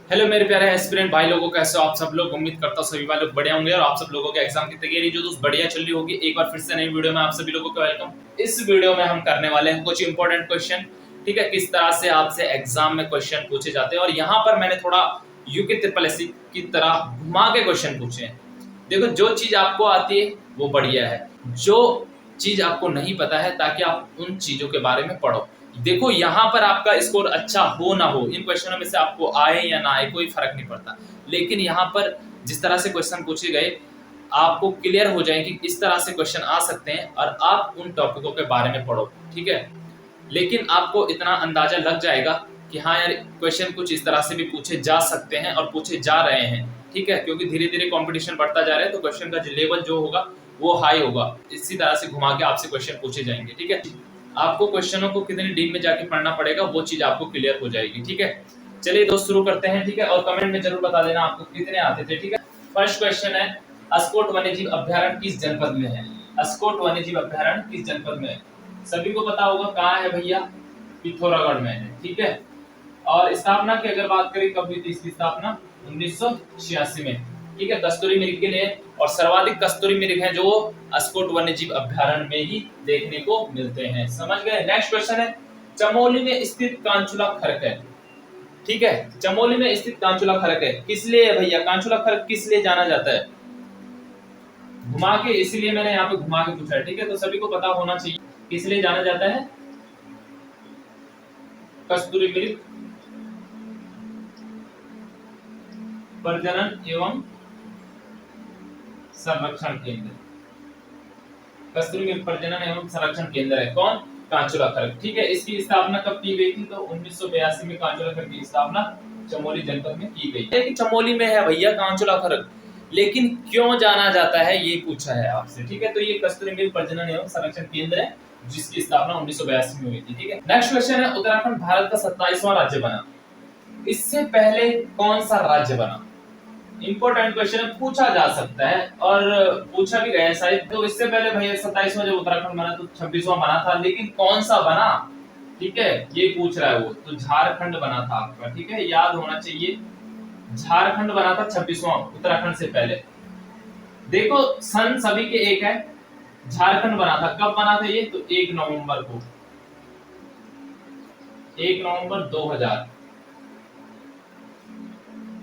Hello मेरे प्यारे aspirant भाई लोगों, कैसे हो आप सब लोग। उम्मीद करता हूँ सभी भाई लोग बढ़िया होंगे और आप सब लोगों के एग्जाम की तैयारी जो दोस्त बढ़िया चल रही होगी। एक बार फिर से नई वीडियो में आप सभी लोगों का वेलकम। इस वीडियो में हम करने वाले हैं कुछ इंपॉर्टेंट क्वेश्चन, ठीक है, किस तरह से आपसे एग्जाम में क्वेश्चन पूछे जाते हैं। और यहाँ पर मैंने थोड़ा यूके ट्रिपल एससी की तरह घुमा के क्वेश्चन पूछे हैं। देखो, जो चीज आपको आती है वो बढ़िया है, जो चीज आपको नहीं पता है ताकि आप उन चीजों के बारे में पढ़ो। देखो, यहाँ पर आपका स्कोर अच्छा हो ना हो, इन क्वेश्चनों में से आपको आए या ना आए कोई फर्क नहीं पड़ता, लेकिन यहाँ पर जिस तरह से क्वेश्चन पूछे गए आपको क्लियर हो जाए कि इस तरह से क्वेश्चन आ सकते हैं और आप उन टॉपिकों के बारे में पढ़ो, ठीक है। लेकिन आपको इतना अंदाजा लग जाएगा कि हाँ यार, क्वेश्चन कुछ इस तरह से भी पूछे जा सकते हैं और पूछे जा रहे हैं, ठीक है, क्योंकि धीरे धीरे कंपटीशन बढ़ता जा रहा है तो क्वेश्चन का लेवल जो होगा वो हाई होगा। इसी तरह से घुमा के आपसे क्वेश्चन पूछे जाएंगे, ठीक है। आपको क्वेश्चनों को कितनी डीप में जाके पढ़ना पड़ेगा वो चीज आपको क्लियर हो जाएगी, ठीक है। चलिए दोस्त शुरू करते हैं, ठीक है, और कमेंट में जरूर बता देना आपको कितने आते थे, ठीक है। फर्स्ट क्वेश्चन है, अस्कोट वन्यजीव अभ्यारण्य किस जनपद में है। अस्कोट वन्यजीव अभ्यारण्य किस जनपद में है, सभी को पता होगा कहाँ है भैया, पिथौरागढ़ में है, ठीक है। और स्थापना की अगर बात करें कब हुई थी इसकी स्थापना, 1986 में, ठीक है। कस्तूरी मृग के लिए और सर्वाधिक कस्तूरी मृग है जो अस्कोट वन्यजीव अभ्यारण्य में ही देखने को मिलते हैं, समझ गए। नेक्स्ट क्वेश्चन है, चमोली में स्थित कांचुला खरक है, ठीक है। चमोली में स्थित कांचुला खरक है, किस लिए है भैया, कांचुला खरक किस लिए जाना जाता है, घुमा के, इसीलिए मैंने यहाँ पे घुमा के पूछा है, ठीक है। तो सभी को पता होना चाहिए किस लिए जाना जाता है, कस्तूरी मृग प्रजनन एवं संरक्षण केंद्र, कस्तूरी मृग प्रजनन एवं संरक्षण केंद्र है कौन, कांचुला खरक, ठीक है। इसकी स्थापना कब की गई थी, तो 1982 में कांचुला खरक की स्थापना चमोली जनपद में की गई है। चमोली में है भैया कांचुला खरक, लेकिन क्यों जाना जाता है ये पूछा है आपसे, ठीक है। तो ये कस्तूरी मृग प्रजनन एवं संरक्षण केंद्र है जिसकी स्थापना 1982 में हुई थी, ठीक है। नेक्स्ट क्वेश्चन है, उत्तराखंड भारत का 27वां राज्य बना, इससे पहले कौन सा राज्य बना। इंपॉर्टेंट क्वेश्चन है, पूछा जा सकता है और पूछा भी गया है शायद। तो इससे पहले भैया 27वां जब उत्तराखंड बना तो 26वां बना था, लेकिन कौन सा बना, ठीक है, ये पूछ रहा है वो। तो झारखंड बना था आपका, ठीक है, याद होना चाहिए, झारखंड बना था 26वां उत्तराखंड से पहले। देखो सन सभी के एक है, झारखंड बना था, कब बना था ये, तो 1 नवंबर को, 1 नवंबर 2000,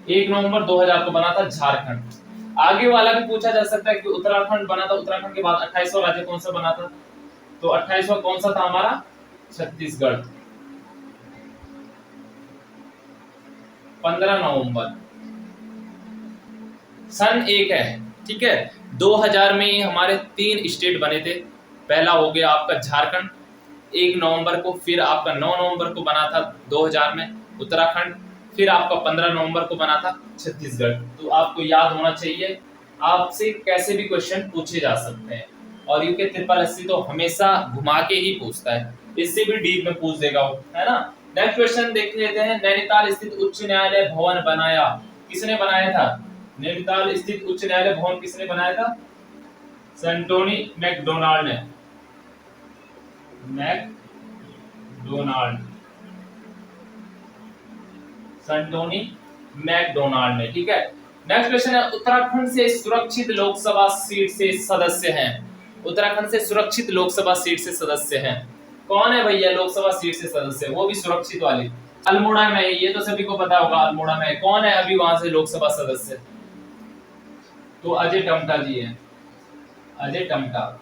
1 नवंबर 2000 को बना था झारखंड। आगे वाला भी पूछा जा सकता है कि उत्तराखंड बना था, उत्तराखंड के बाद 28वां राज्य कौन सा बना था, तो 28वां कौन सा था हमारा, छत्तीसगढ़, 15 नवंबर। सन एक है, ठीक है। 2000 में ही हमारे 3 स्टेट बने थे, पहला हो गया आपका झारखंड 1 नवंबर को, फिर आपका 9 नवंबर को बना था 2000 में उत्तराखंड, फिर आपका 15 नवंबर को बना था छत्तीसगढ़। तो आपको याद होना चाहिए, आपसे कैसे भी क्वेश्चन पूछे जा सकते हैं और यूके ट्रिपल एससी तो हमेशा घुमा के ही पूछता है, इससे भी डीप में पूछ देगा वो, है ना। नेक्स्ट क्वेश्चन देख लेते हैं, नैनीताल स्थित उच्च न्यायालय भवन बनाया, किसने बनाया था, नैनीताल स्थित उच्च न्यायालय भवन किसने बनाया था, सेंटोनी मैकडोनाल्ड ने, मैकडोनाल्ड, सेंटोनी मैकडोनाल्ड ने, ठीक है। नेक्स्ट क्वेश्चन है, उत्तराखंड से सुरक्षित लोकसभा सीट से सदस्य हैं, उत्तराखंड से सुरक्षित लोकसभा सीट से सदस्य हैं, कौन है भैया लोकसभा सीट से सदस्य, वो भी सुरक्षित वाली, अल्मोड़ा में है, ये तो सभी को पता होगा अल्मोड़ा में है। कौन है अभी वहां से लोकसभा सदस्य, तो अजय टमटा जी है, अजय टमटा।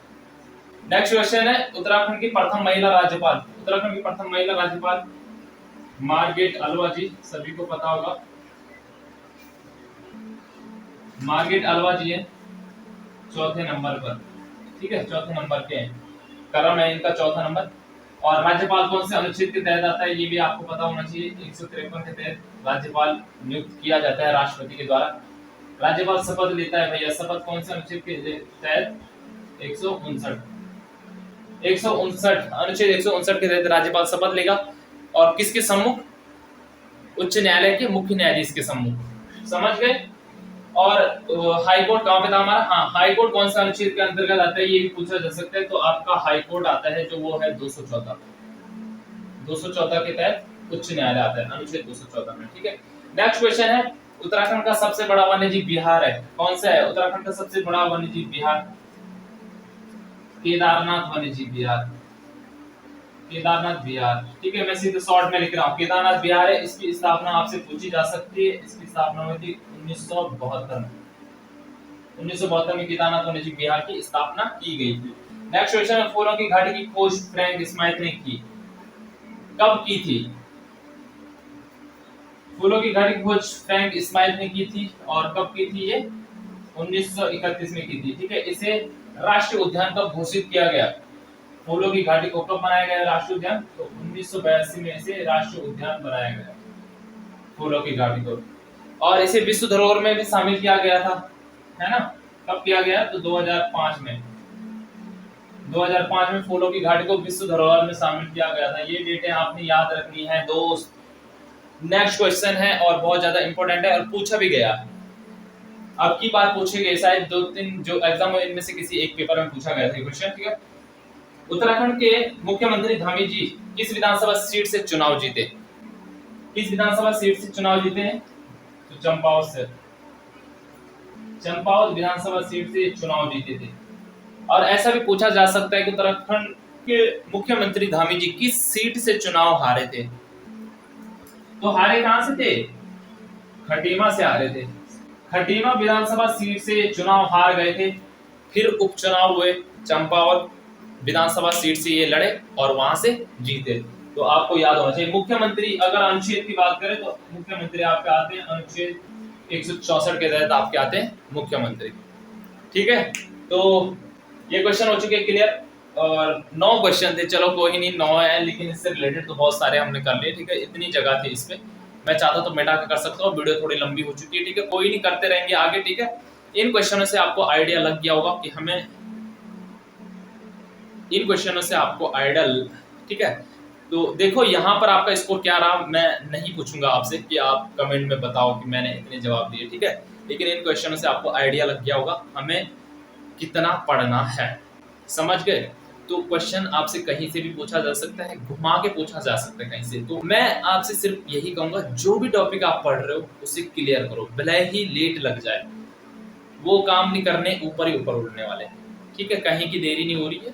नेक्स्ट क्वेश्चन है, उत्तराखंड की प्रथम महिला राज्यपाल, उत्तराखंड की प्रथम महिला राज्यपाल मार्गरेट अल्वा जी, सभी को पता होगा, मार्गरेट अल्वा जी है चौथे नंबर पर, ठीक है, चौथे नंबर के हैं, क्रम है इनका चौथा नंबर। और राज्यपाल कौन से अनुच्छेद के तहत आता है, ये भी आपको पता होना चाहिए, 153 के तहत राज्यपाल नियुक्त किया जाता है राष्ट्रपति के द्वारा। राज्यपाल शपथ लेता है भैया, शपथ कौन से अनुच्छेद के तहत, 159, 159 अनुच्छेद 159 के तहत राज्यपाल शपथ लेगा, और किसके सम्मुख, उच्च न्यायालय के मुख्य न्यायाधीश के सम्मुख, समझ गए। और हाई कोर्ट कहां पे था हमारा, हाँ, हाई कोर्ट कौन सा अनुच्छेद के अंतर्गत आता है ये भी पूछा जा सकता है। तो आपका हाई कोर्ट आता है जो वो है 214, 214 के तहत उच्च न्यायालय आता है अनुच्छेद 214 में, ठीक है। नेक्स्ट क्वेश्चन है, उत्तराखंड का सबसे बड़ा वन्यजीव विहार है, कौन सा है? उत्तराखंड का सबसे बड़ा वन्यजीव विहार केदारनाथ वन्यजीव विहार, केदारनाथ विहार। ठीक है, मैं सीधे शॉर्ट में लिख रहा हूँ, केदारनाथ विहार है। इसकी स्थापना आपसे पूछी जा सकती है। इसकी स्थापना हुई थी 1972 में। 1972 में केदारनाथ वन्यजीव विहार की स्थापना की गई थी। नेक्स्ट क्वेश्चन है, फूलों की घाटी की खोज फ्रैंक स्माइथ ने की, कब की थी? फूलों की घाटी की खोज फ्रैंक स्माइथ ने की थी, और कब की थी ये? 1931 में की थी। ठीक है, इसे राष्ट्रीय उद्यान कब घोषित किया गया? फूलों की घाटी को कब बनाया गया राष्ट्रीय उद्यान? तो 1982 में इसे राष्ट्रीय उद्यान बनाया गया, फूलों की घाटी को। और इसे विश्व धरोहर में भी शामिल किया गया था, है ना? कब किया गया? तो 2005 में। 2005 में फूलों की घाटी को विश्व धरोहर में शामिल किया गया था। ये डेटें आपने याद रखनी है दोस्त। नेक्स्ट क्वेश्चन है और बहुत ज्यादा इंपॉर्टेंट है और पूछा भी गया, अब की बार पूछे गए, शायद 2-3 जो एग्जाम में इनमें से किसी एक पेपर में पूछा गया था क्वेश्चन। ठीक है, उत्तराखंड के मुख्यमंत्री धामी जी किस विधानसभा सीट से चुनाव जीते? किस विधानसभा सीट से चुनाव जीते हैं? तो चंपावत से, चंपावत विधानसभा सीट से चुनाव जीते थे। और ऐसा भी पूछा जा सकता है कि उत्तराखंड के मुख्यमंत्री धामी जी किस सीट से चुनाव हारे थे? तो हारे कहां से थे? खटीमा से हारे थे। खटीमा विधानसभा सीट से चुनाव हार गए थे। फिर उपचुनाव हुए, चंपावत विधानसभा सीट से ये लड़े और वहां से जीते। तो आपको याद होना चाहिए। मुख्यमंत्री, अगर अनुच्छेद की बात करें तो मुख्यमंत्री आपके आते हैं अनुच्छेद 164 के तहत आपके आते हैं मुख्यमंत्री। ठीक है, तो ये क्वेश्चन हो चुके क्लियर। और 9 क्वेश्चन थे, चलो कोई नहीं, 9 है, लेकिन इससे रिलेटेड तो बहुत सारे हमने कर लिए। ठीक है, इतनी जगह थी इसमें, मैं चाहता तो मिटा के कर सकता हूँ। वीडियो थोड़ी लंबी हो चुकी है। ठीक है, कोई नहीं, करते रहेंगे आगे। ठीक है, इन क्वेश्चनों से आपको आइडिया लग गया होगा कि हमें, इन क्वेश्चनों से आपको आइडिया, ठीक है। तो देखो यहाँ पर आपका स्कोर क्या रहा, मैं नहीं पूछूंगा आपसे कि आप कमेंट में बताओ कि मैंने इतने जवाब दिए। ठीक है, लेकिन इन क्वेश्चनों से आपको आइडिया लग गया होगा हमें कितना पढ़ना है, समझ गए? तो क्वेश्चन आपसे कहीं से भी पूछा जा सकता है, घुमा के पूछा जा सकता है कहीं से। तो मैं आपसे सिर्फ यही कहूंगा, जो भी टॉपिक आप पढ़ रहे हो उसे क्लियर करो, भले ही लेट लग जाए, वो काम नहीं करने, ऊपर ही ऊपर उड़ने वाले। ठीक है, कहीं की देरी नहीं हो रही है,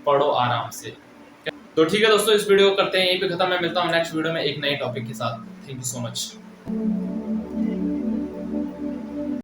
पढ़ो आराम से। तो ठीक है दोस्तों, इस वीडियो को करते हैं यहीं पे खत्म। मैं मिलता हूँ नेक्स्ट वीडियो में एक नए टॉपिक के साथ। Thank you so much.